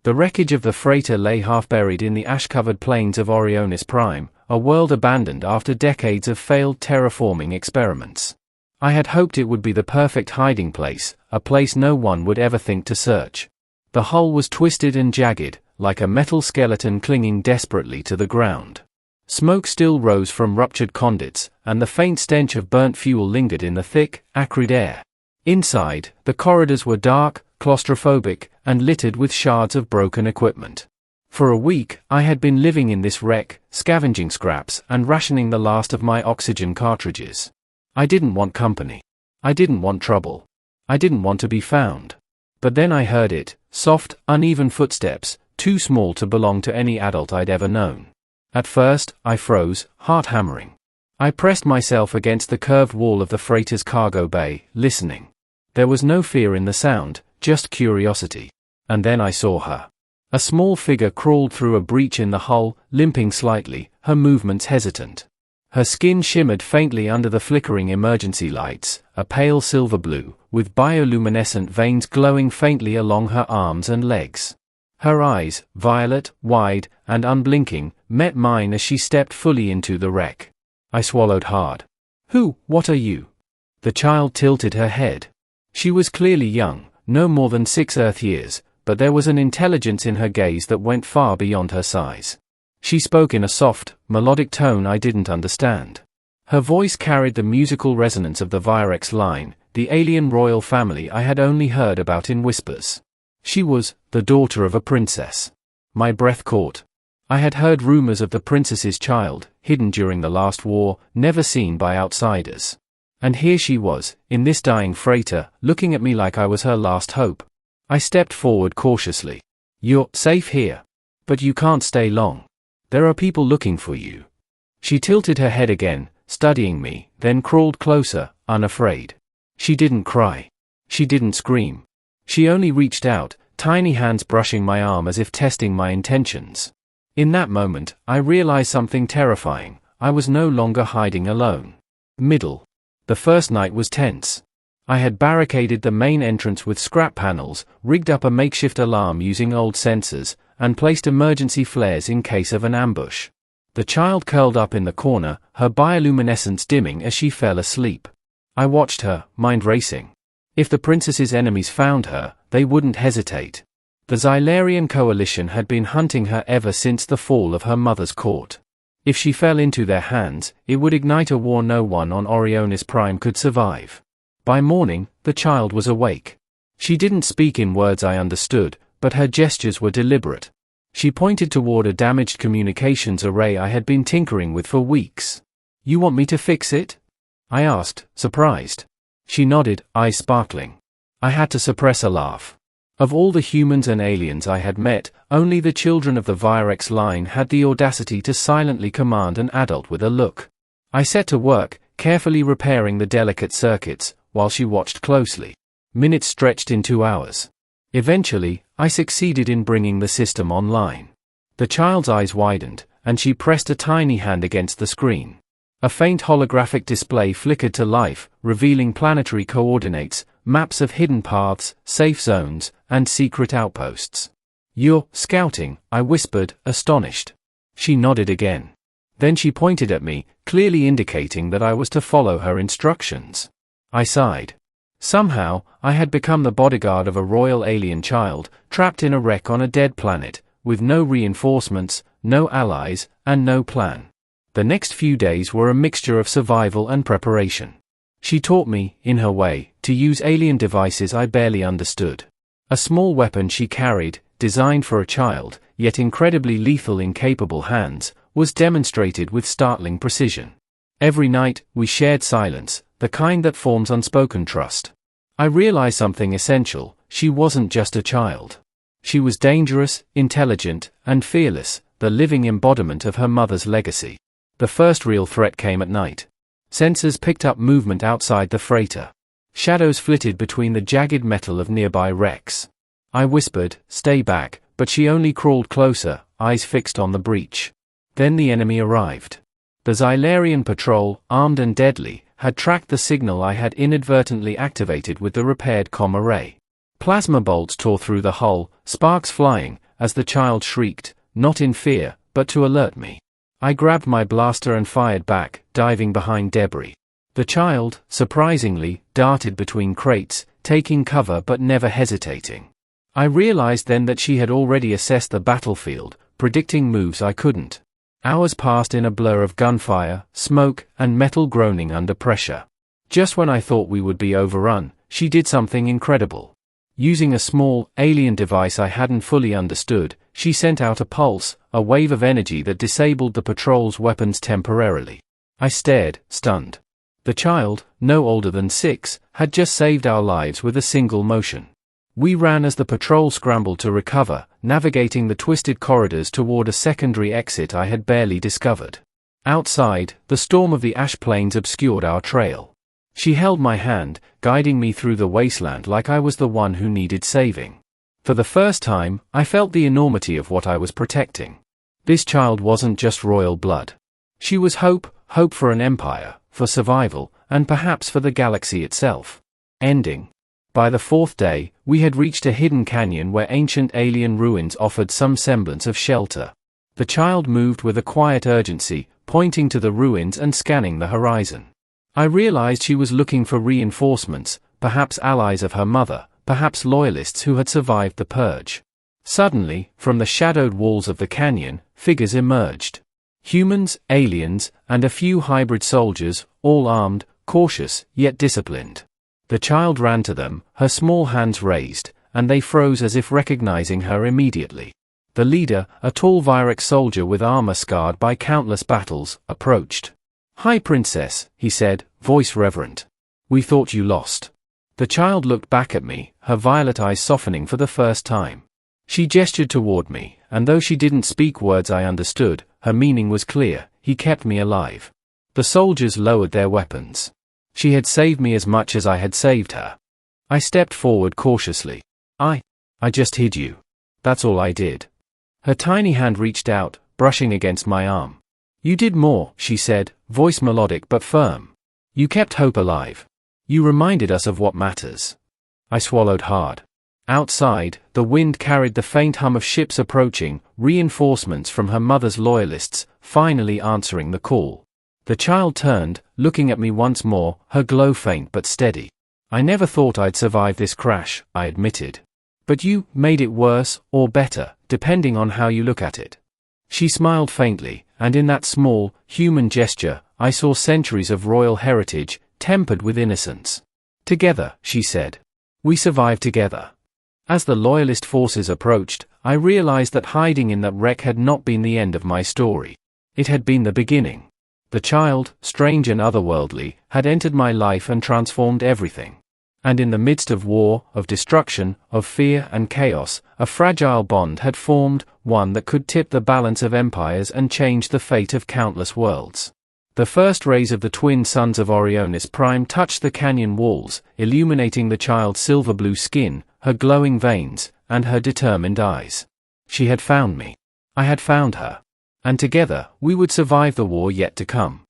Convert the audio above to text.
The wreckage of the freighter lay half-buried in the ash-covered plains of Orionis Prime, a world abandoned after decades of failed terraforming experiments. I had hoped it would be the perfect hiding place, a place no one would ever think to search. The hull was twisted and jagged, like a metal skeleton clinging desperately to the ground. Smoke still rose from ruptured conduits, and the faint stench of burnt fuel lingered in the thick, acrid air. Inside, the corridors were dark, claustrophobic, and littered with shards of broken equipment. For a week, I had been living in this wreck, scavenging scraps and rationing the last of my oxygen cartridges. I didn't want company. I didn't want trouble. I didn't want to be found. But then I heard it, soft, uneven footsteps, too small to belong to any adult I'd ever known. At first, I froze, heart hammering. I pressed myself against the curved wall of the freighter's cargo bay, listening. There was no fear in the sound, just curiosity. And then I saw her. A small figure crawled through a breach in the hull, limping slightly, her movements hesitant. Her skin shimmered faintly under the flickering emergency lights, a pale silver blue, with bioluminescent veins glowing faintly along her arms and legs. Her eyes, violet, wide, and unblinking, met mine as she stepped fully into the wreck. I swallowed hard. What are you? The child tilted her head. She was clearly young, no more than 6 Earth years, but there was an intelligence in her gaze that went far beyond her size. She spoke in a soft, melodic tone I didn't understand. Her voice carried the musical resonance of the Virex line, the alien royal family I had only heard about in whispers. She was the daughter of a princess. My breath caught. I had heard rumors of the princess's child, hidden during the last war, never seen by outsiders. And here she was, in this dying freighter, looking at me like I was her last hope. I stepped forward cautiously. You're safe here. But you can't stay long. There are people looking for you. She tilted her head again, studying me, then crawled closer, unafraid. She didn't cry. She didn't scream. She only reached out, tiny hands brushing my arm as if testing my intentions. In that moment, I realized something terrifying. I was no longer hiding alone. The first night was tense. I had barricaded the main entrance with scrap panels, rigged up a makeshift alarm using old sensors, and placed emergency flares in case of an ambush. The child curled up in the corner, her bioluminescence dimming as she fell asleep. I watched her, mind racing. If the princess's enemies found her, they wouldn't hesitate. The Xylarian coalition had been hunting her ever since the fall of her mother's court. If she fell into their hands, it would ignite a war no one on Orionis Prime could survive. By morning, the child was awake. She didn't speak in words I understood, but her gestures were deliberate. She pointed toward a damaged communications array I had been tinkering with for weeks. You want me to fix it? I asked, surprised. She nodded, eyes sparkling. I had to suppress a laugh. Of all the humans and aliens I had met, only the children of the Virex line had the audacity to silently command an adult with a look. I set to work, carefully repairing the delicate circuits, while she watched closely. Minutes stretched into hours. Eventually, I succeeded in bringing the system online. The child's eyes widened, and she pressed a tiny hand against the screen. A faint holographic display flickered to life, revealing planetary coordinates, maps of hidden paths, safe zones, and secret outposts. You're scouting, I whispered, astonished. She nodded again. Then she pointed at me, clearly indicating that I was to follow her instructions. I sighed. Somehow, I had become the bodyguard of a royal alien child, trapped in a wreck on a dead planet, with no reinforcements, no allies, and no plan. The next few days were a mixture of survival and preparation. She taught me, in her way, to use alien devices I barely understood. A small weapon she carried, designed for a child, yet incredibly lethal in capable hands, was demonstrated with startling precision. Every night, we shared silence, the kind that forms unspoken trust. I realized something essential: she wasn't just a child. She was dangerous, intelligent, and fearless, the living embodiment of her mother's legacy. The first real threat came at night. Sensors picked up movement outside the freighter. Shadows flitted between the jagged metal of nearby wrecks. I whispered, "Stay back," but she only crawled closer, eyes fixed on the breach. Then the enemy arrived. The Xylarian patrol, armed and deadly, had tracked the signal I had inadvertently activated with the repaired comm array. Plasma bolts tore through the hull, sparks flying, as the child shrieked, not in fear, but to alert me. I grabbed my blaster and fired back, diving behind debris. The child, surprisingly, darted between crates, taking cover but never hesitating. I realized then that she had already assessed the battlefield, predicting moves I couldn't. Hours passed in a blur of gunfire, smoke, and metal groaning under pressure. Just when I thought we would be overrun, she did something incredible. Using a small, alien device I hadn't fully understood, she sent out a pulse, a wave of energy that disabled the patrol's weapons temporarily. I stared, stunned. The child, no older than 6, had just saved our lives with a single motion. We ran as the patrol scrambled to recover, navigating the twisted corridors toward a secondary exit I had barely discovered. Outside, the storm of the ash plains obscured our trail. She held my hand, guiding me through the wasteland like I was the one who needed saving. For the first time, I felt the enormity of what I was protecting. This child wasn't just royal blood. She was hope for an empire, for survival, and perhaps for the galaxy itself. Ending. By the 4th day, we had reached a hidden canyon where ancient alien ruins offered some semblance of shelter. The child moved with a quiet urgency, pointing to the ruins and scanning the horizon. I realized she was looking for reinforcements, perhaps allies of her mother, perhaps loyalists who had survived the purge. Suddenly, from the shadowed walls of the canyon, figures emerged. Humans, aliens, and a few hybrid soldiers, all armed, cautious, yet disciplined. The child ran to them, her small hands raised, and they froze as if recognizing her immediately. The leader, a tall Virex soldier with armor scarred by countless battles, approached. "Hi, Princess," he said, voice reverent. "We thought you lost." The child looked back at me, her violet eyes softening for the first time. She gestured toward me, and though she didn't speak words I understood, her meaning was clear: he kept me alive. The soldiers lowered their weapons. She had saved me as much as I had saved her. I stepped forward cautiously. I just hid you. That's all I did." Her tiny hand reached out, brushing against my arm. "You did more," she said, voice melodic but firm. "You kept hope alive. You reminded us of what matters." I swallowed hard. Outside, the wind carried the faint hum of ships approaching, reinforcements from her mother's loyalists, finally answering the call. The child turned, looking at me once more, her glow faint but steady. "I never thought I'd survive this crash," I admitted. "But you made it worse, or better, depending on how you look at it." She smiled faintly, and in that small, human gesture, I saw centuries of royal heritage, tempered with innocence. "Together," she said. "We survived together." As the loyalist forces approached, I realized that hiding in that wreck had not been the end of my story. It had been the beginning. The child, strange and otherworldly, had entered my life and transformed everything. And in the midst of war, of destruction, of fear and chaos, a fragile bond had formed, one that could tip the balance of empires and change the fate of countless worlds. The first rays of the twin suns of Orionis Prime touched the canyon walls, illuminating the child's silver-blue skin, her glowing veins, and her determined eyes. She had found me. I had found her. And together, we would survive the war yet to come.